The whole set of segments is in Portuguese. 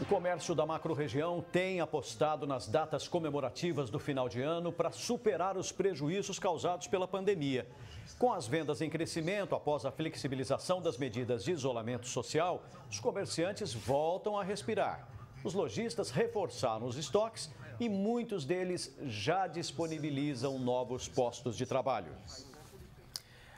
O comércio da macro-região tem apostado nas datas comemorativas do final de ano para superar os prejuízos causados pela pandemia. Com as vendas em crescimento após a flexibilização das medidas de isolamento social, os comerciantes voltam a respirar. Os lojistas reforçaram os estoques e muitos deles já disponibilizam novos postos de trabalho.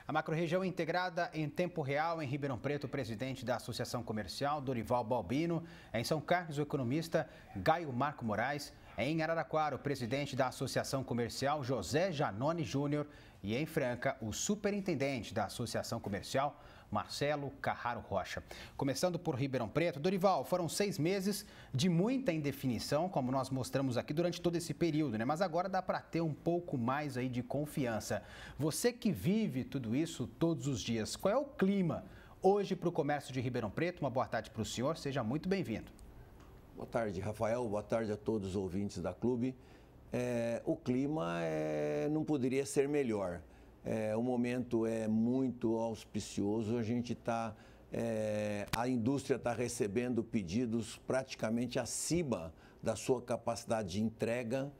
A macro-região integrada em tempo real em Ribeirão Preto, o presidente da Associação Comercial, Dorival Balbino. Em São Carlos, o economista Gaio Marco Moraes. Em Araraquara, o presidente da Associação Comercial, José Janone Júnior. E em Franca, o superintendente da Associação Comercial, Marcelo Carraro Rocha. Começando por Ribeirão Preto, Dorival, foram 6 meses de muita indefinição, como nós mostramos aqui durante todo esse período, né? Mas agora dá para ter um pouco mais aí de confiança. Você que vive tudo isso todos os dias, qual é o clima hoje para o comércio de Ribeirão Preto? Uma boa tarde para o senhor, seja muito bem-vindo. Boa tarde, Rafael. Boa tarde a todos os ouvintes da Clube. O clima não poderia ser melhor. O momento é muito auspicioso, a indústria está recebendo pedidos praticamente acima da sua capacidade de entrega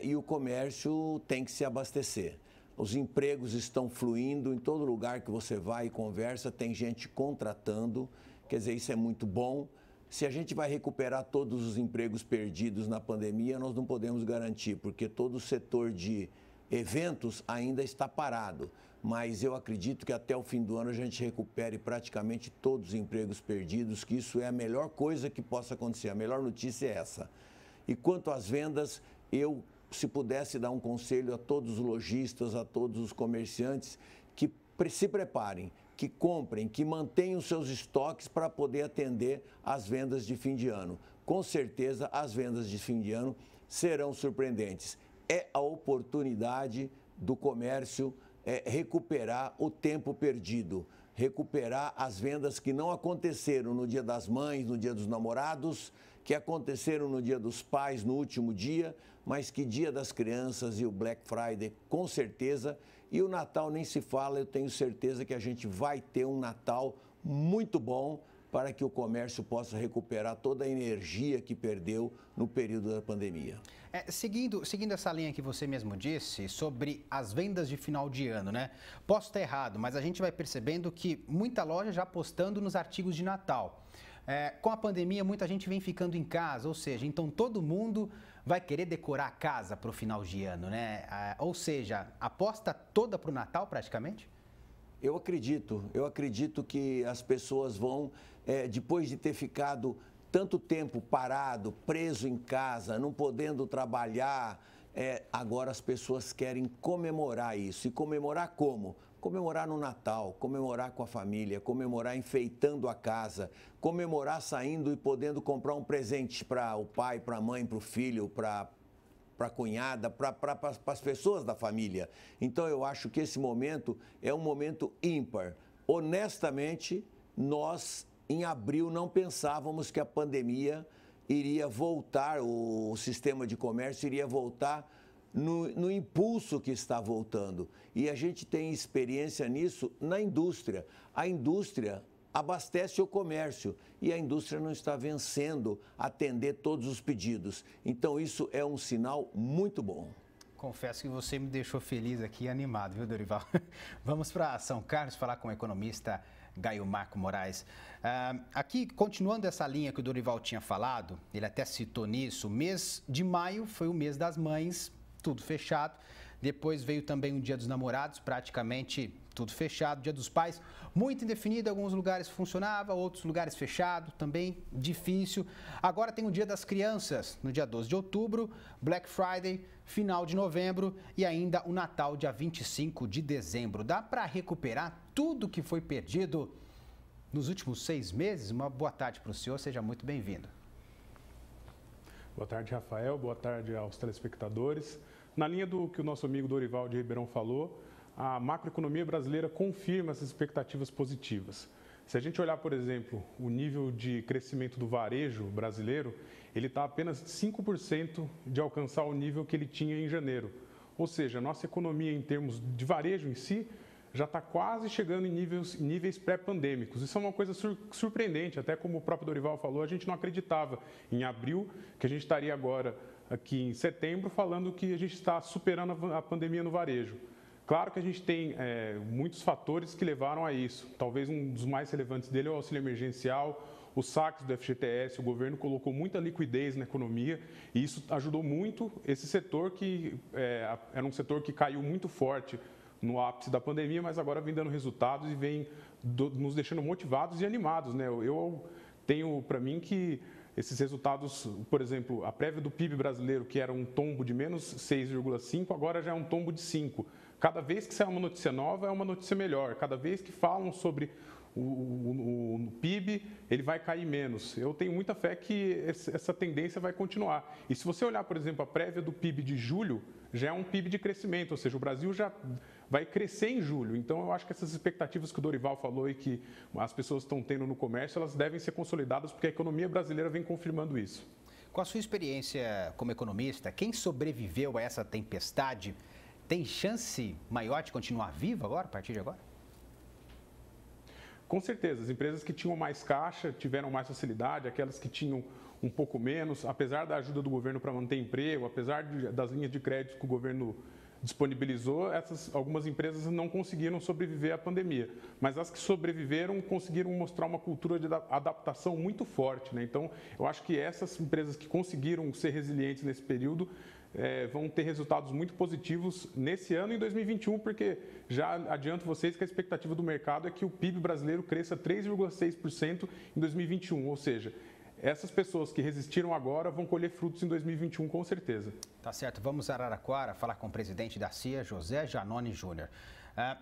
e o comércio tem que se abastecer. Os empregos estão fluindo, em todo lugar que você vai e conversa, tem gente contratando, quer dizer, isso é muito bom. Se a gente vai recuperar todos os empregos perdidos na pandemia, nós não podemos garantir, porque todo o setor de eventos ainda está parado, mas eu acredito que até o fim do ano a gente recupere praticamente todos os empregos perdidos, que isso é a melhor coisa que possa acontecer, a melhor notícia é essa. E quanto às vendas, se pudesse dar um conselho a todos os lojistas, a todos os comerciantes, que se preparem, que comprem, que mantenham seus estoques para poder atender às vendas de fim de ano. Com certeza, as vendas de fim de ano serão surpreendentes. É a oportunidade do comércio recuperar o tempo perdido, recuperar as vendas que não aconteceram no Dia das Mães, no Dia dos Namorados, que aconteceram no Dia dos Pais, no último dia, mas que Dia das Crianças e o Black Friday, com certeza, e o Natal nem se fala, eu tenho certeza que a gente vai ter um Natal muito bom para que o comércio possa recuperar toda a energia que perdeu no período da pandemia. Seguindo essa linha que você mesmo disse sobre as vendas de final de ano, né? Posso estar errado, mas a gente vai percebendo que muita loja já apostando nos artigos de Natal. Com a pandemia, muita gente vem ficando em casa, ou seja, então todo mundo vai querer decorar a casa para o final de ano, né? Ou seja, aposta toda para o Natal praticamente? Eu acredito que as pessoas vão, depois de ter ficado tanto tempo parado, preso em casa, não podendo trabalhar, agora as pessoas querem comemorar isso. E comemorar como? Comemorar no Natal, comemorar com a família, comemorar enfeitando a casa, comemorar saindo e podendo comprar um presente para o pai, para a mãe, para o filho, para a cunhada, para as pessoas da família. Então, eu acho que esse momento é um momento ímpar. Honestamente, nós, em abril, não pensávamos que a pandemia iria voltar, o sistema de comércio iria voltar no impulso que está voltando. E a gente tem experiência nisso na indústria. A indústria abastece o comércio e a indústria não está vencendo atender todos os pedidos. Então, isso é um sinal muito bom. Confesso que você me deixou feliz aqui e animado, viu, Dorival? Vamos para São Carlos falar com o economista Gaio Marco Moraes. Aqui, continuando essa linha que o Dorival tinha falado, ele até citou nisso, o mês de maio foi o mês das mães, tudo fechado. Depois veio também o Dia dos Namorados, praticamente tudo fechado. Dia dos Pais, muito indefinido, alguns lugares funcionava, outros lugares fechado, também difícil. Agora tem o Dia das Crianças, no dia 12 de outubro, Black Friday, final de novembro e ainda o Natal, dia 25 de dezembro. Dá para recuperar tudo que foi perdido nos últimos 6 meses? Uma boa tarde para o senhor, seja muito bem-vindo. Boa tarde, Rafael. Boa tarde aos telespectadores. Na linha do que o nosso amigo Dorival de Ribeirão falou, a macroeconomia brasileira confirma essas expectativas positivas. Se a gente olhar, por exemplo, o nível de crescimento do varejo brasileiro, ele está apenas 5% de alcançar o nível que ele tinha em janeiro. Ou seja, a nossa economia em termos de varejo em si já está quase chegando em níveis pré-pandêmicos. Isso é uma coisa surpreendente, até como o próprio Dorival falou, a gente não acreditava em abril que a gente estaria agora aqui em setembro falando que a gente está superando a pandemia no varejo. Claro que a gente tem muitos fatores que levaram a isso. Talvez um dos mais relevantes dele é o auxílio emergencial, os saques do FGTS, o governo colocou muita liquidez na economia e isso ajudou muito esse setor que era um setor que caiu muito forte no ápice da pandemia, mas agora vem dando resultados e vem nos deixando motivados e animados, né? Eu tenho para mim que esses resultados, por exemplo, a prévia do PIB brasileiro, que era um tombo de menos 6,5, agora já é um tombo de 5. Cada vez que sai uma notícia nova, é uma notícia melhor. Cada vez que falam sobre o PIB, ele vai cair menos. Eu tenho muita fé que essa tendência vai continuar. E se você olhar, por exemplo, a prévia do PIB de julho, já é um PIB de crescimento, ou seja, o Brasil já vai crescer em julho. Então, eu acho que essas expectativas que o Dorival falou e que as pessoas estão tendo no comércio, elas devem ser consolidadas porque a economia brasileira vem confirmando isso. Com a sua experiência como economista, quem sobreviveu a essa tempestade tem chance maior de continuar vivo agora, a partir de agora? Com certeza, as empresas que tinham mais caixa tiveram mais facilidade, aquelas que tinham um pouco menos, apesar da ajuda do governo para manter emprego, apesar das linhas de crédito que o governo disponibilizou, algumas empresas não conseguiram sobreviver à pandemia, mas as que sobreviveram conseguiram mostrar uma cultura de adaptação muito forte, né? Então, eu acho que essas empresas que conseguiram ser resilientes nesse período vão ter resultados muito positivos nesse ano e em 2021, porque já adianto vocês que a expectativa do mercado é que o PIB brasileiro cresça 3,6% em 2021, ou seja, essas pessoas que resistiram agora vão colher frutos em 2021 com certeza. Tá certo, vamos a Araraquara falar com o presidente da CIA, José Janone Júnior.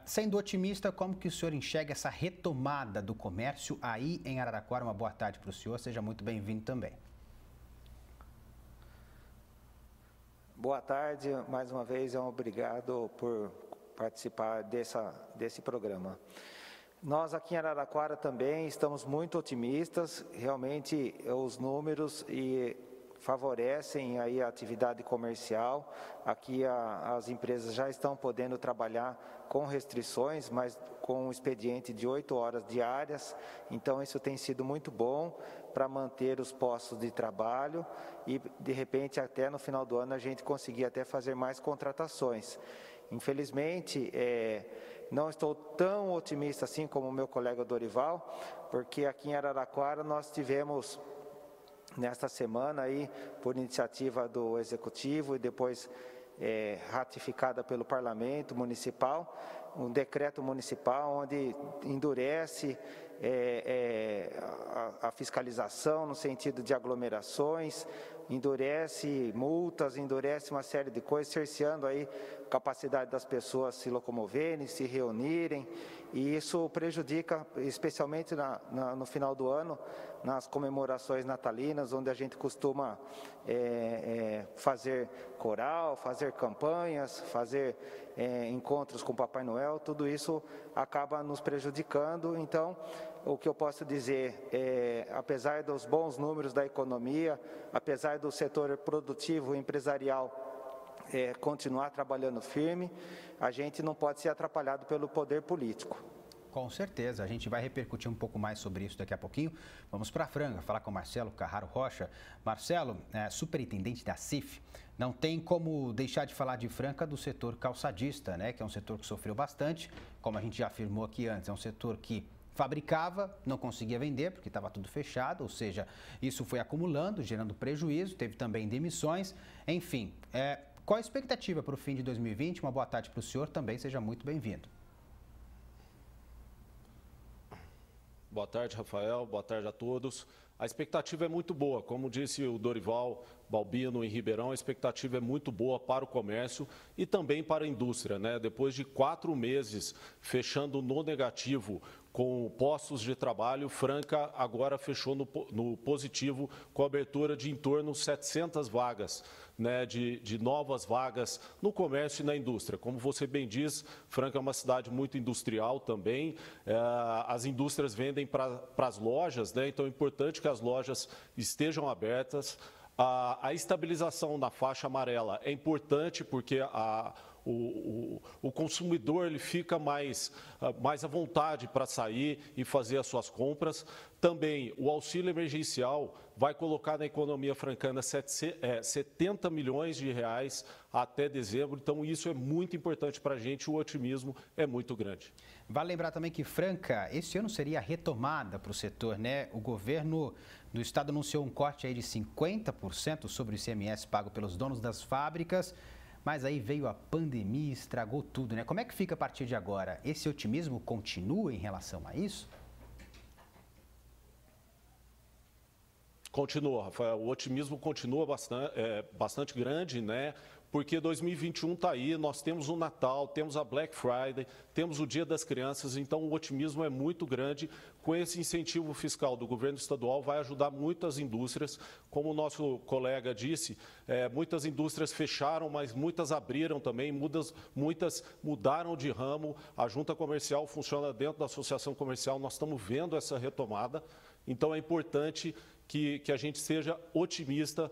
Sendo otimista, como que o senhor enxerga essa retomada do comércio aí em Araraquara? Uma boa tarde para o senhor, seja muito bem-vindo também. Boa tarde, mais uma vez, obrigado por participar desse programa. Nós aqui em Araraquara também estamos muito otimistas, realmente os números favorecem aí a atividade comercial. Aqui as empresas já estão podendo trabalhar com restrições, mas com um expediente de 8 horas diárias, então isso tem sido muito bom para manter os postos de trabalho e, de repente, até no final do ano a gente conseguir até fazer mais contratações. Infelizmente, não estou tão otimista assim como o meu colega Dorival, porque aqui em Araraquara nós tivemos, nesta semana, aí, por iniciativa do Executivo e depois ratificada pelo Parlamento Municipal, um decreto municipal onde endurece a fiscalização no sentido de aglomerações, endurece multas, endurece uma série de coisas, cerceando aí a capacidade das pessoas se locomoverem, se reunirem, e isso prejudica, especialmente no final do ano, nas comemorações natalinas, onde a gente costuma fazer coral, fazer campanhas, fazer encontros com Papai Noel, tudo isso acaba nos prejudicando. Então, o que eu posso dizer apesar dos bons números da economia, apesar do setor produtivo e empresarial continuar trabalhando firme, a gente não pode ser atrapalhado pelo poder político. Com certeza, a gente vai repercutir um pouco mais sobre isso daqui a pouquinho. Vamos para a Franca, falar com o Marcelo Carraro Rocha. Marcelo, superintendente da CIF, não tem como deixar de falar de Franca do setor calçadista, né? Que é um setor que sofreu bastante, como a gente já afirmou aqui antes, é um setor que fabricava, não conseguia vender porque estava tudo fechado, ou seja, isso foi acumulando, gerando prejuízo, teve também demissões, enfim. Qual a expectativa para o fim de 2020? Uma boa tarde para o senhor também, seja muito bem-vindo. Boa tarde, Rafael. Boa tarde a todos. A expectativa é muito boa. Como disse o Dorival Balbino em Ribeirão, a expectativa é muito boa para o comércio e também para a indústria, né? Depois de 4 meses fechando no negativo com postos de trabalho, Franca agora fechou no positivo com a abertura de em torno de 700 vagas, né, de novas vagas no comércio e na indústria. Como você bem diz, Franca é uma cidade muito industrial também, as indústrias vendem para as lojas, né, então é importante que as lojas estejam abertas. A estabilização na faixa amarela é importante porque o consumidor ele fica mais à vontade para sair e fazer as suas compras. Também o auxílio emergencial vai colocar na economia francana 70 milhões de reais até dezembro. Então, isso é muito importante para a gente, o otimismo é muito grande. Vale lembrar também que Franca, esse ano seria a retomada para o setor, né? O governo do estado anunciou um corte aí de 50% sobre o ICMS pago pelos donos das fábricas, mas aí veio a pandemia e estragou tudo, né? Como é que fica a partir de agora? Esse otimismo continua em relação a isso? Continua, Rafael. O otimismo continua bastante grande, né? Porque 2021 está aí, nós temos o Natal, temos a Black Friday, temos o Dia das Crianças, então o otimismo é muito grande. Com esse incentivo fiscal do governo estadual, vai ajudar muitas indústrias. Como o nosso colega disse, muitas indústrias fecharam, mas muitas abriram também, muitas mudaram de ramo. A junta comercial funciona dentro da associação comercial, nós estamos vendo essa retomada, então é importante que a gente seja otimista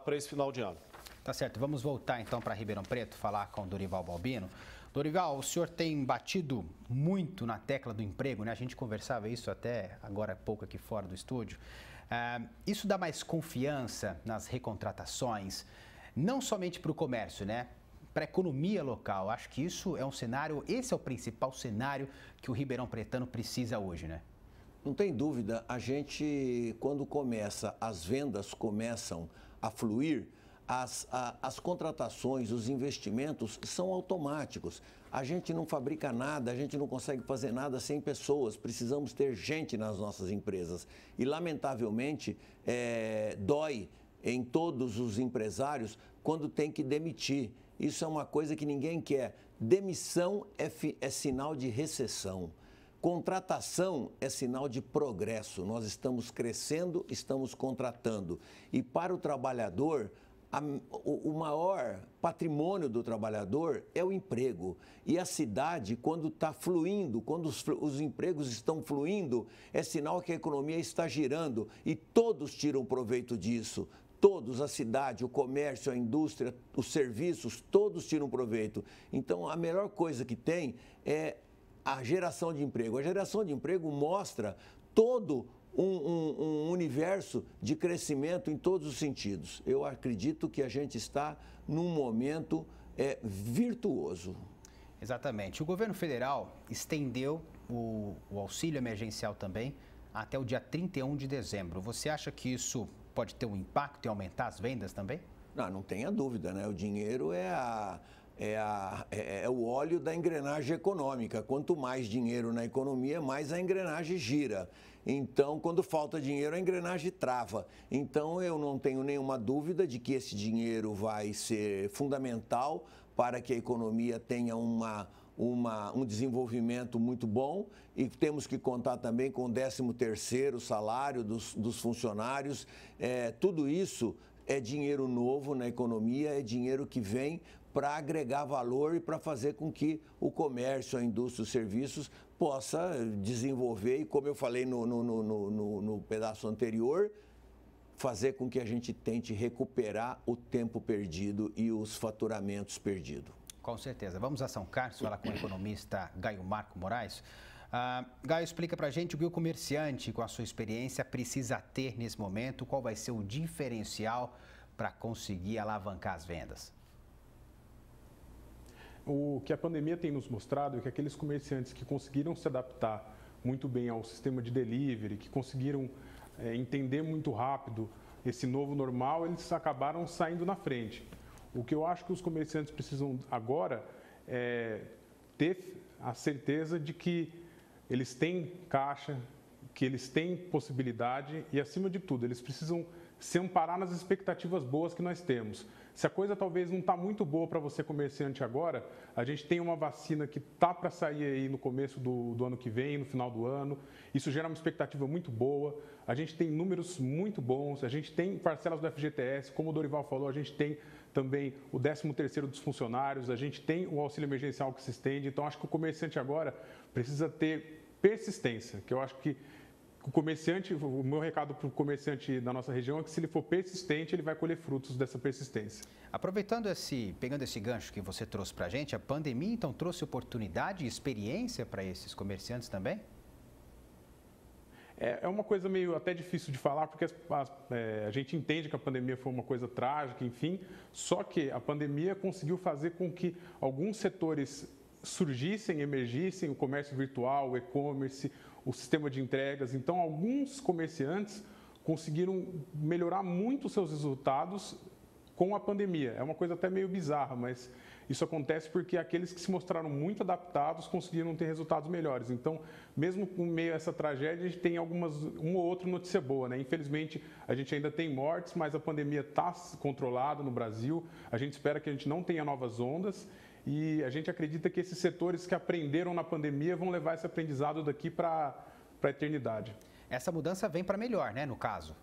para esse final de ano. Tá certo, vamos voltar então para Ribeirão Preto, falar com o Dorival Balbino. Dorival, o senhor tem batido muito na tecla do emprego, né? A gente conversava isso até agora há pouco aqui fora do estúdio. Isso dá mais confiança nas recontratações, não somente para o comércio, né? Para a economia local. Acho que isso é um cenário, esse é o principal cenário que o Ribeirão Pretano precisa hoje, né? Não tem dúvida, a gente, quando as vendas começam a fluir, as contratações, os investimentos são automáticos. A gente não fabrica nada, a gente não consegue fazer nada sem pessoas, precisamos ter gente nas nossas empresas. E, lamentavelmente, dói em todos os empresários quando tem que demitir. Isso é uma coisa que ninguém quer. Demissão é sinal de recessão. Contratação é sinal de progresso. Nós estamos crescendo, estamos contratando. E para o trabalhador, o maior patrimônio do trabalhador é o emprego. E a cidade, quando está fluindo, quando os empregos estão fluindo, é sinal que a economia está girando e todos tiram proveito disso. Todos, a cidade, o comércio, a indústria, os serviços, todos tiram proveito. Então, a melhor coisa que tem é a geração de emprego. A geração de emprego mostra todo um universo de crescimento em todos os sentidos. Eu acredito que a gente está num momento virtuoso. Exatamente. O governo federal estendeu o auxílio emergencial também até o dia 31 de dezembro. Você acha que isso pode ter um impacto e aumentar as vendas também? Não tenha dúvida, né? O dinheiro é o óleo da engrenagem econômica. Quanto mais dinheiro na economia, mais a engrenagem gira. Então, quando falta dinheiro, a engrenagem trava. Então, eu não tenho nenhuma dúvida de que esse dinheiro vai ser fundamental para que a economia tenha um desenvolvimento muito bom e temos que contar também com o 13º salário dos funcionários. Tudo isso é dinheiro novo na economia, é dinheiro que vem para agregar valor e para fazer com que o comércio, a indústria, os serviços possa desenvolver e, como eu falei no pedaço anterior, fazer com que a gente tente recuperar o tempo perdido e os faturamentos perdidos. Com certeza. Vamos a São Carlos falar com o economista Gaio Marco Moraes. Gaio, explica para a gente o que o comerciante, com a sua experiência, precisa ter nesse momento, qual vai ser o diferencial para conseguir alavancar as vendas. O que a pandemia tem nos mostrado é que aqueles comerciantes que conseguiram se adaptar muito bem ao sistema de delivery, que conseguiram entender muito rápido esse novo normal, eles acabaram saindo na frente. O que eu acho que os comerciantes precisam agora é ter a certeza de que eles têm caixa, que eles têm possibilidade e, acima de tudo, eles precisam se amparar nas expectativas boas que nós temos. Se a coisa talvez não está muito boa para você, comerciante, agora, a gente tem uma vacina que está para sair aí no começo do ano que vem, no final do ano. Isso gera uma expectativa muito boa. A gente tem números muito bons, a gente tem parcelas do FGTS, como o Dorival falou, a gente tem também o 13º dos funcionários, a gente tem o auxílio emergencial que se estende. Então, acho que o comerciante agora precisa ter persistência, que eu acho que o meu recado para o comerciante da nossa região é que se ele for persistente, ele vai colher frutos dessa persistência. Aproveitando pegando esse gancho que você trouxe para a gente, a pandemia então trouxe oportunidade e experiência para esses comerciantes também? É uma coisa meio até difícil de falar, porque a gente entende que a pandemia foi uma coisa trágica, enfim, só que a pandemia conseguiu fazer com que alguns setores surgissem, emergissem, o comércio virtual, o e-commerce, o sistema de entregas. Então, alguns comerciantes conseguiram melhorar muito os seus resultados com a pandemia. É uma coisa até meio bizarra, mas isso acontece porque aqueles que se mostraram muito adaptados conseguiram ter resultados melhores. Então, mesmo com meio a essa tragédia, a gente tem uma ou outra notícia boa, né? Infelizmente, a gente ainda tem mortes, mas a pandemia está controlada no Brasil. A gente espera que a gente não tenha novas ondas e a gente acredita que esses setores que aprenderam na pandemia vão levar esse aprendizado daqui para a eternidade. Essa mudança vem para melhor, né, no caso?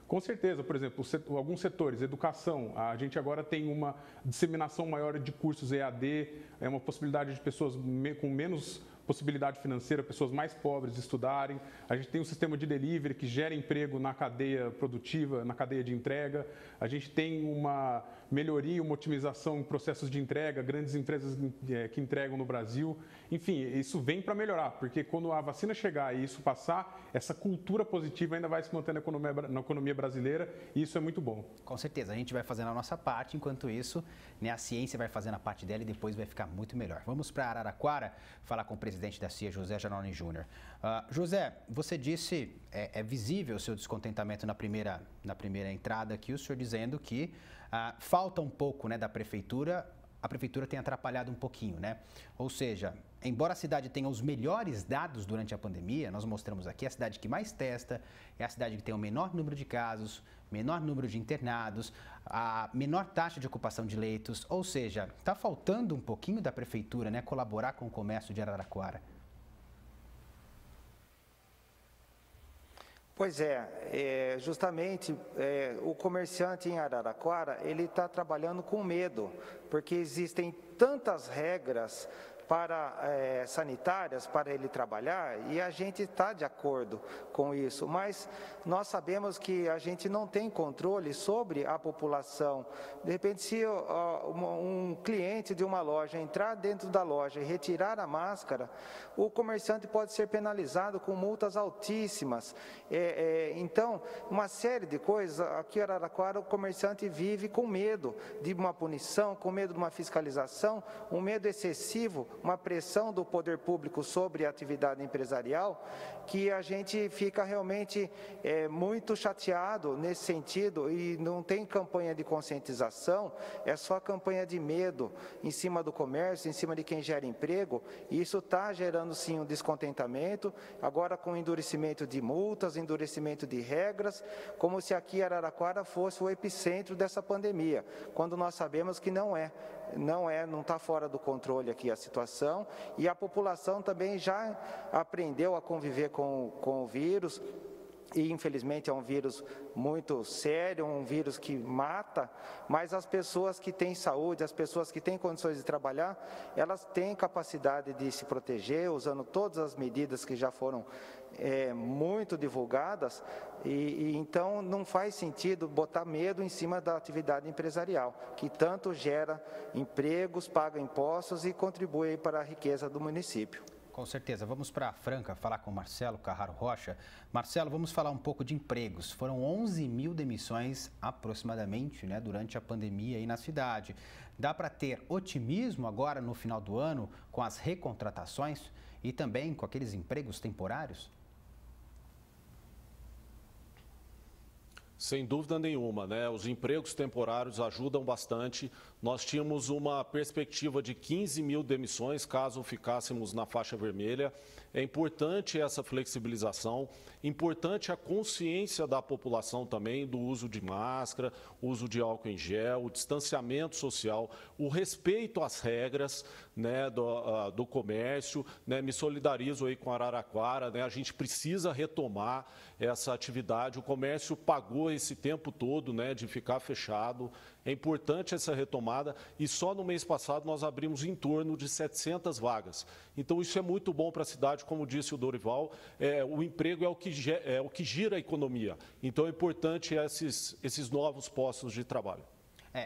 Com certeza, por exemplo, alguns setores, educação, a gente agora tem uma disseminação maior de cursos EAD, é uma possibilidade de pessoas com menos possibilidade financeira, pessoas mais pobres estudarem. A gente tem um sistema de delivery que gera emprego na cadeia produtiva, na cadeia de entrega. A gente tem uma melhoria, uma otimização em processos de entrega, grandes empresas que entregam no Brasil. Enfim, isso vem para melhorar, porque quando a vacina chegar e isso passar, essa cultura positiva ainda vai se manter na economia brasileira e isso é muito bom. Com certeza, a gente vai fazendo a nossa parte, enquanto isso, né, a ciência vai fazendo a parte dela e depois vai ficar muito melhor. Vamos para Araraquara falar com o presidente da CIA, José Janone Júnior. José, você disse, é visível o seu descontentamento na primeira entrada aqui, o senhor dizendo que falta um pouco, né, da prefeitura, a prefeitura tem atrapalhado um pouquinho, né? Ou seja, embora a cidade tenha os melhores dados durante a pandemia, nós mostramos aqui a cidade que mais testa, é a cidade que tem o menor número de casos, menor número de internados, a menor taxa de ocupação de leitos, ou seja, está faltando um pouquinho da prefeitura, né, colaborar com o comércio de Araraquara. Pois justamente o comerciante em Araraquara, ele está trabalhando com medo, porque existem tantas regras sanitárias para ele trabalhar e a gente está de acordo com isso, mas nós sabemos que a gente não tem controle sobre a população. De repente, se um cliente de uma loja entrar dentro da loja e retirar a máscara, o comerciante pode ser penalizado com multas altíssimas. Então, uma série de coisas, aqui em Araraquara o comerciante vive com medo de uma punição, com medo de uma fiscalização, um medo excessivo, uma pressão do poder público sobre a atividade empresarial, que a gente fica realmente muito chateado nesse sentido e não tem campanha de conscientização, é só campanha de medo em cima do comércio, em cima de quem gera emprego, e isso está gerando sim um descontentamento, agora com endurecimento de multas, endurecimento de regras, como se aqui Araraquara fosse o epicentro dessa pandemia, quando nós sabemos que não está fora do controle aqui a situação, e a população também já aprendeu a conviver com o vírus, e infelizmente é um vírus muito sério, um vírus que mata, mas as pessoas que têm saúde, as pessoas que têm condições de trabalhar, elas têm capacidade de se proteger, usando todas as medidas que já foram muito divulgadas, e então não faz sentido botar medo em cima da atividade empresarial, que tanto gera empregos, paga impostos e contribui para a riqueza do município. Com certeza. Vamos para Franca falar com Marcelo Carraro Rocha. Marcelo, vamos falar um pouco de empregos. Foram 11 mil demissões aproximadamente, né, durante a pandemia aí na cidade. Dá para ter otimismo agora no final do ano com as recontratações e também com aqueles empregos temporários? Sem dúvida nenhuma, né? Os empregos temporários ajudam bastante. Nós tínhamos uma perspectiva de 15 mil demissões caso ficássemos na faixa vermelha. É importante essa flexibilização, importante a consciência da população também do uso de máscara, uso de álcool em gel, o distanciamento social, o respeito às regras, né, do comércio, né? Me solidarizo aí com Araraquara, né? A gente precisa retomar essa atividade. O comércio pagou esse tempo todo, né, de ficar fechado. É importante essa retomada. formada e só no mês passado nós abrimos em torno de 700 vagas. Então isso é muito bom para a cidade, como disse o Dorival, o emprego é o que gira a economia. Então é importante esses novos postos de trabalho.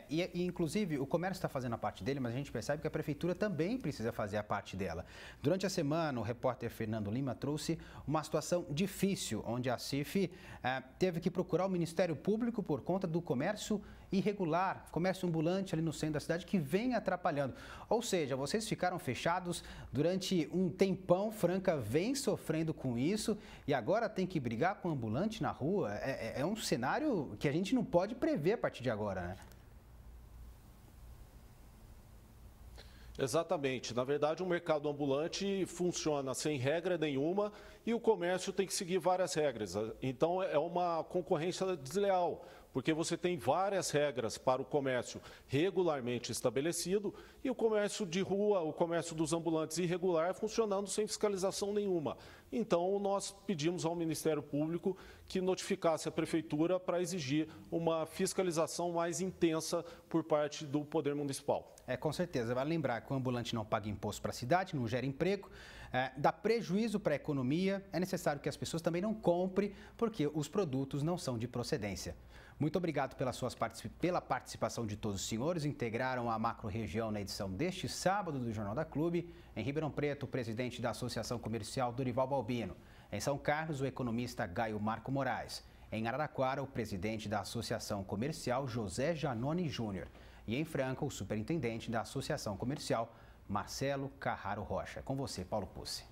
E inclusive, o comércio está fazendo a parte dele, mas a gente percebe que a prefeitura também precisa fazer a parte dela. Durante a semana, o repórter Fernando Lima trouxe uma situação difícil, onde a CIF teve que procurar o Ministério Público por conta do comércio irregular, comércio ambulante ali no centro da cidade, que vem atrapalhando. Ou seja, vocês ficaram fechados durante um tempão, Franca vem sofrendo com isso e agora tem que brigar com o ambulante na rua. É um cenário que a gente não pode prever a partir de agora, né? Exatamente. Na verdade, o mercado ambulante funciona sem regra nenhuma e o comércio tem que seguir várias regras. Então, é uma concorrência desleal, porque você tem várias regras para o comércio regularmente estabelecido e o comércio de rua, o comércio dos ambulantes irregular funcionando sem fiscalização nenhuma. Então, nós pedimos ao Ministério Público que notificasse a Prefeitura para exigir uma fiscalização mais intensa por parte do Poder Municipal. Com certeza. Vale lembrar que o ambulante não paga imposto para a cidade, não gera emprego, dá prejuízo para a economia. É necessário que as pessoas também não comprem, porque os produtos não são de procedência. Muito obrigado pela participação de todos os senhores. Integraram a macro-região na edição deste sábado do Jornal da Clube. Em Ribeirão Preto, o presidente da Associação Comercial, Dorival Balbino. Em São Carlos, o economista Gaio Marco Moraes. Em Araraquara, o presidente da Associação Comercial, José Janone Júnior. E em Franca, o superintendente da Associação Comercial, Marcelo Carraro Rocha. Com você, Paulo Pucci.